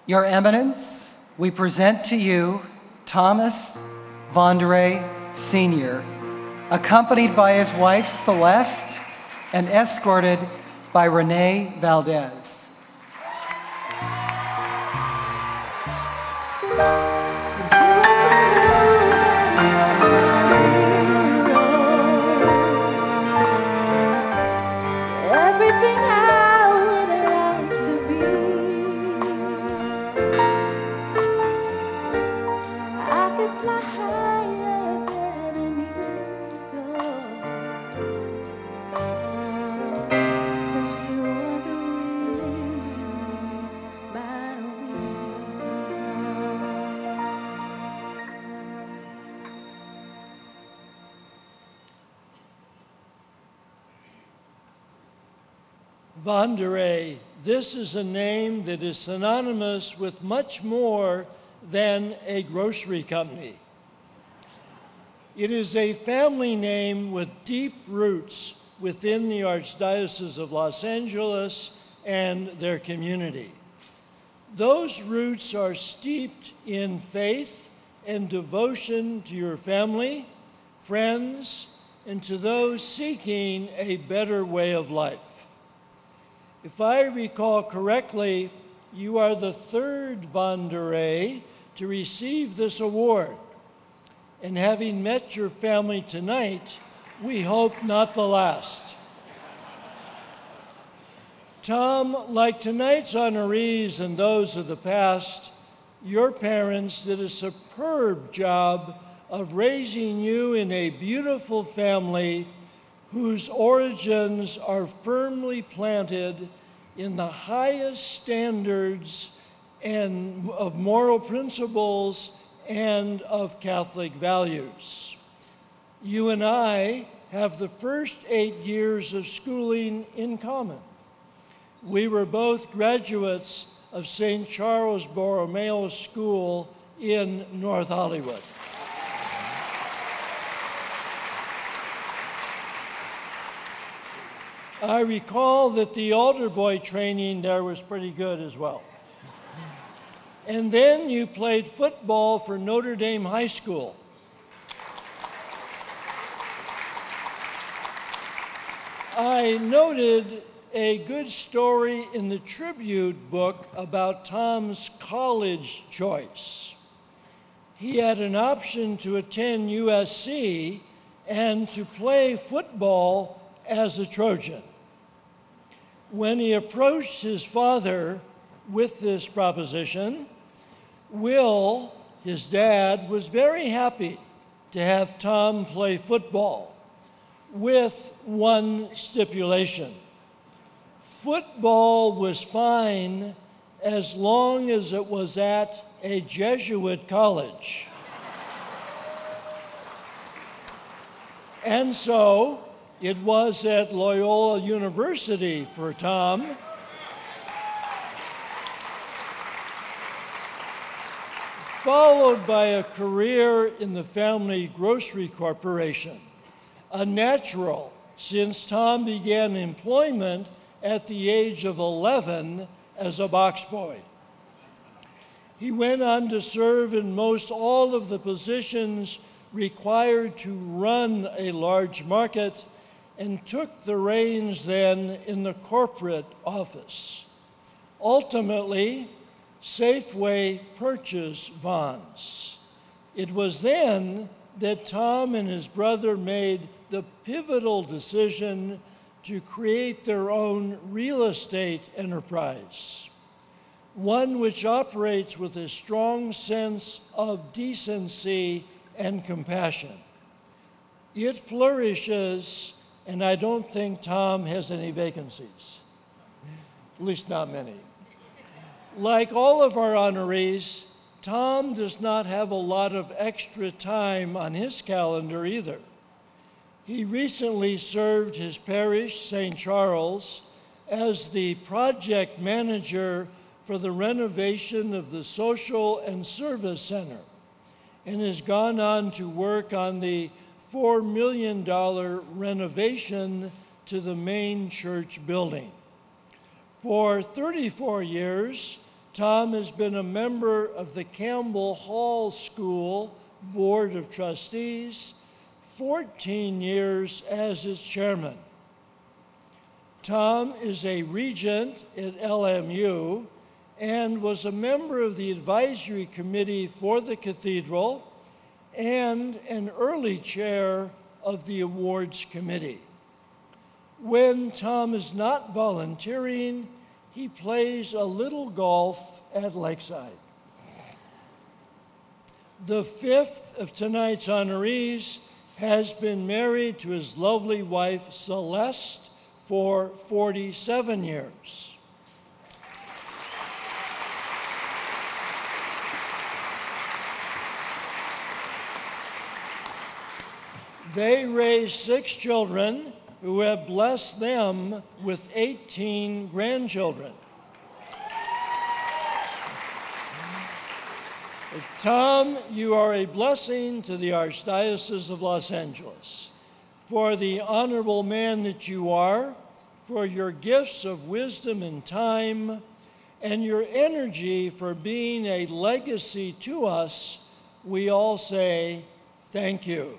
Your Eminence, we present to you Thomas Vonderay Sr., accompanied by his wife Celeste and escorted by Renee Valdez. Vonderay, this is a name that is synonymous with much more than a grocery company. It is a family name with deep roots within the Archdiocese of Los Angeles and their community. Those roots are steeped in faith and devotion to your family, friends, and to those seeking a better way of life. If I recall correctly, you are the third Vonderay to receive this award. And having met your family tonight, we hope not the last. Tom, like tonight's honorees and those of the past, your parents did a superb job of raising you in a beautiful family whose origins are firmly planted in the highest standards and of moral principles and of Catholic values. You and I have the first 8 years of schooling in common. We were both graduates of St. Charles Borromeo School in North Hollywood. I recall that the altar boy training there was pretty good as well. And then you played football for Notre Dame High School. I noted a good story in the tribute book about Tom's college choice. He had an option to attend USC and to play football as a Trojan. When he approached his father with this proposition, Will, his dad, was very happy to have Tom play football, with one stipulation. Football was fine as long as it was at a Jesuit college. And so, it was at Loyola University for Tom. Followed by a career in the family grocery corporation, a natural since Tom began employment at the age of 11 as a box boy. He went on to serve in most all of the positions required to run a large market and took the reins then in the corporate office. Ultimately, Safeway purchased Vons. It was then that Tom and his brother made the pivotal decision to create their own real estate enterprise, one which operates with a strong sense of decency and compassion. It flourishes, and I don't think Tom has any vacancies, at least not many. Like all of our honorees, Tom does not have a lot of extra time on his calendar either. He recently served his parish, St. Charles, as the project manager for the renovation of the Social and Service Center, and has gone on to work on the $4 million renovation to the main church building. For 34 years, Tom has been a member of the Campbell Hall School Board of Trustees, 14 years as its chairman. Tom is a regent at LMU and was a member of the advisory committee for the cathedral and an early chair of the awards committee. When Tom is not volunteering, he plays a little golf at Lakeside. The fifth of tonight's honorees has been married to his lovely wife, Celeste, for 47 years. They raised 6 children who have blessed them with 18 grandchildren. Tom, you are a blessing to the Archdiocese of Los Angeles. For the honorable man that you are, for your gifts of wisdom and time, and your energy for being a legacy to us, we all say thank you.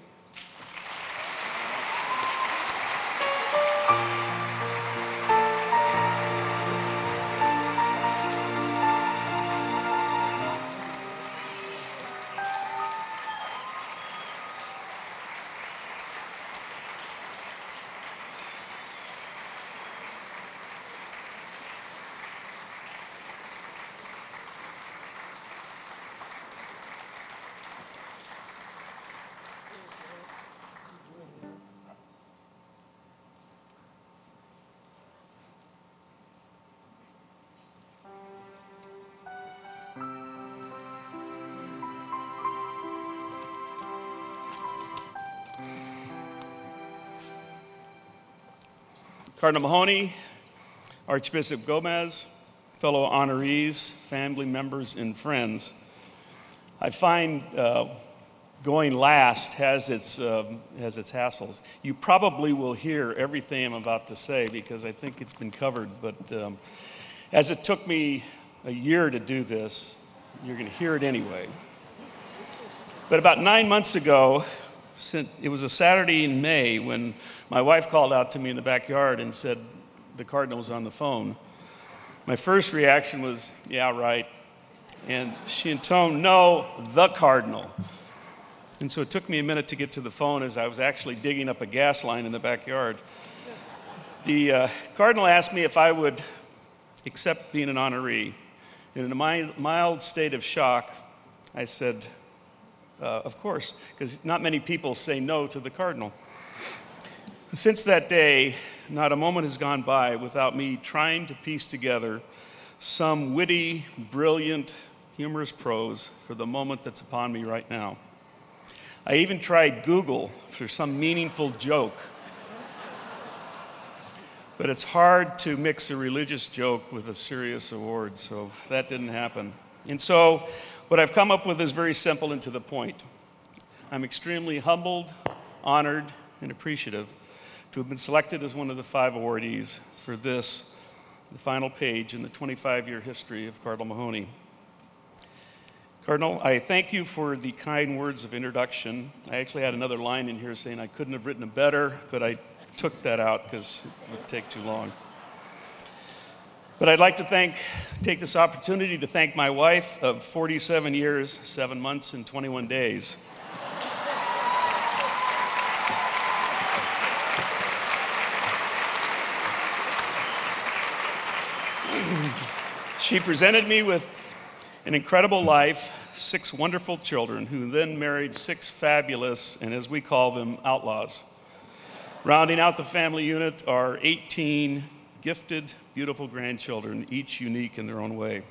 Cardinal Mahoney, Archbishop Gomez, fellow honorees, family members, and friends. I find going last has its hassles. You probably will hear everything I'm about to say because I think it's been covered, but as it took me a year to do this, you're going to hear it anyway. But about 9 months ago, it was a Saturday in May when my wife called out to me in the backyard and said the Cardinal was on the phone. My first reaction was, yeah, right. And she intoned, no, the Cardinal. And so it took me a minute to get to the phone as I was actually digging up a gas line in the backyard. The Cardinal asked me if I would accept being an honoree. And in a mild state of shock, I said, of course, because not many people say no to the Cardinal. Since that day, not a moment has gone by without me trying to piece together some witty, brilliant, humorous prose for the moment that's upon me right now. I even tried Google for some meaningful joke. But it's hard to mix a religious joke with a serious award, so that didn't happen. And so what I've come up with is very simple and to the point. I'm extremely humbled, honored, and appreciative to have been selected as one of the 5 awardees for this, the final page in the 25-year history of Cardinal Mahoney. Cardinal, I thank you for the kind words of introduction. I actually had another line in here saying I couldn't have written it better, but I took that out because it would take too long. But I'd like to take this opportunity to thank my wife of 47 years, 7 months, and 21 days. She presented me with an incredible life, 6 wonderful children, who then married 6 fabulous, and as we call them, outlaws. Rounding out the family unit are 18 gifted, beautiful grandchildren, each unique in their own way.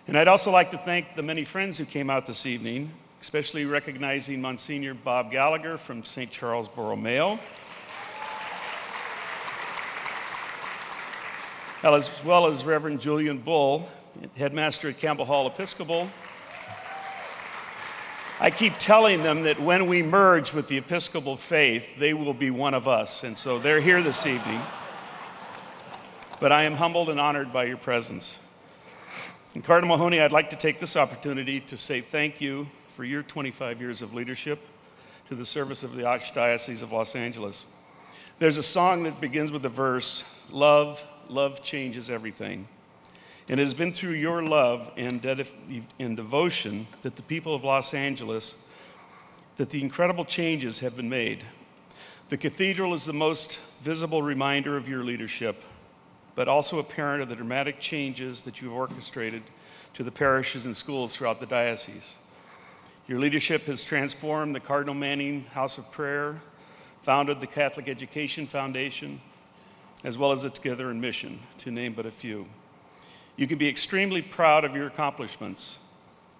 And I'd also like to thank the many friends who came out this evening, especially recognizing Monsignor Bob Gallagher from St. Charles Borromeo, as well as Reverend Julian Bull, headmaster at Campbell Hall Episcopal. I keep telling them that when we merge with the Episcopal faith, they will be one of us, and so they're here this evening. But I am humbled and honored by your presence. And Cardinal Mahoney, I'd like to take this opportunity to say thank you for your 25 years of leadership to the service of the Archdiocese of Los Angeles. There's a song that begins with the verse, "Love, love changes everything." And it has been through your love and devotion that the people of Los Angeles, that the incredible changes have been made. The cathedral is the most visible reminder of your leadership, but also a parent of the dramatic changes that you've orchestrated to the parishes and schools throughout the diocese. Your leadership has transformed the Cardinal Manning House of Prayer, founded the Catholic Education Foundation, as well as the Together in Mission, to name but a few. You can be extremely proud of your accomplishments,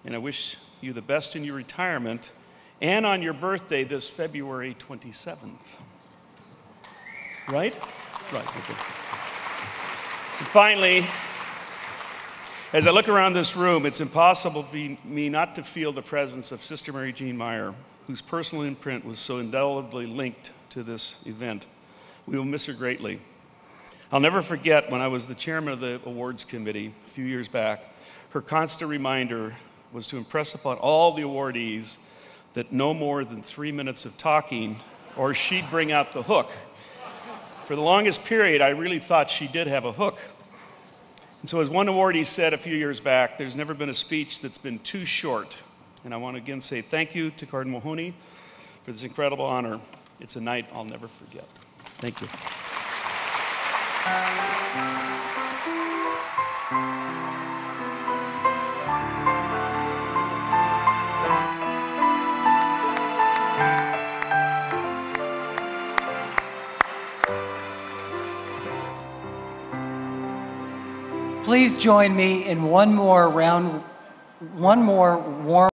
and I wish you the best in your retirement and on your birthday this February 27th. Right? Right, okay. And finally, as I look around this room, it's impossible for me not to feel the presence of Sister Mary Jean Meyer, whose personal imprint was so indelibly linked to this event. We will miss her greatly. I'll never forget when I was the chairman of the awards committee a few years back, her constant reminder was to impress upon all the awardees that no more than 3 minutes of talking or she'd bring out the hook. For the longest period, I really thought she did have a hook. And so as one awardee said a few years back, there's never been a speech that's been too short. And I want to again say thank you to Cardinal Mahoney for this incredible honor. It's a night I'll never forget. Thank you. Please join me in one more warm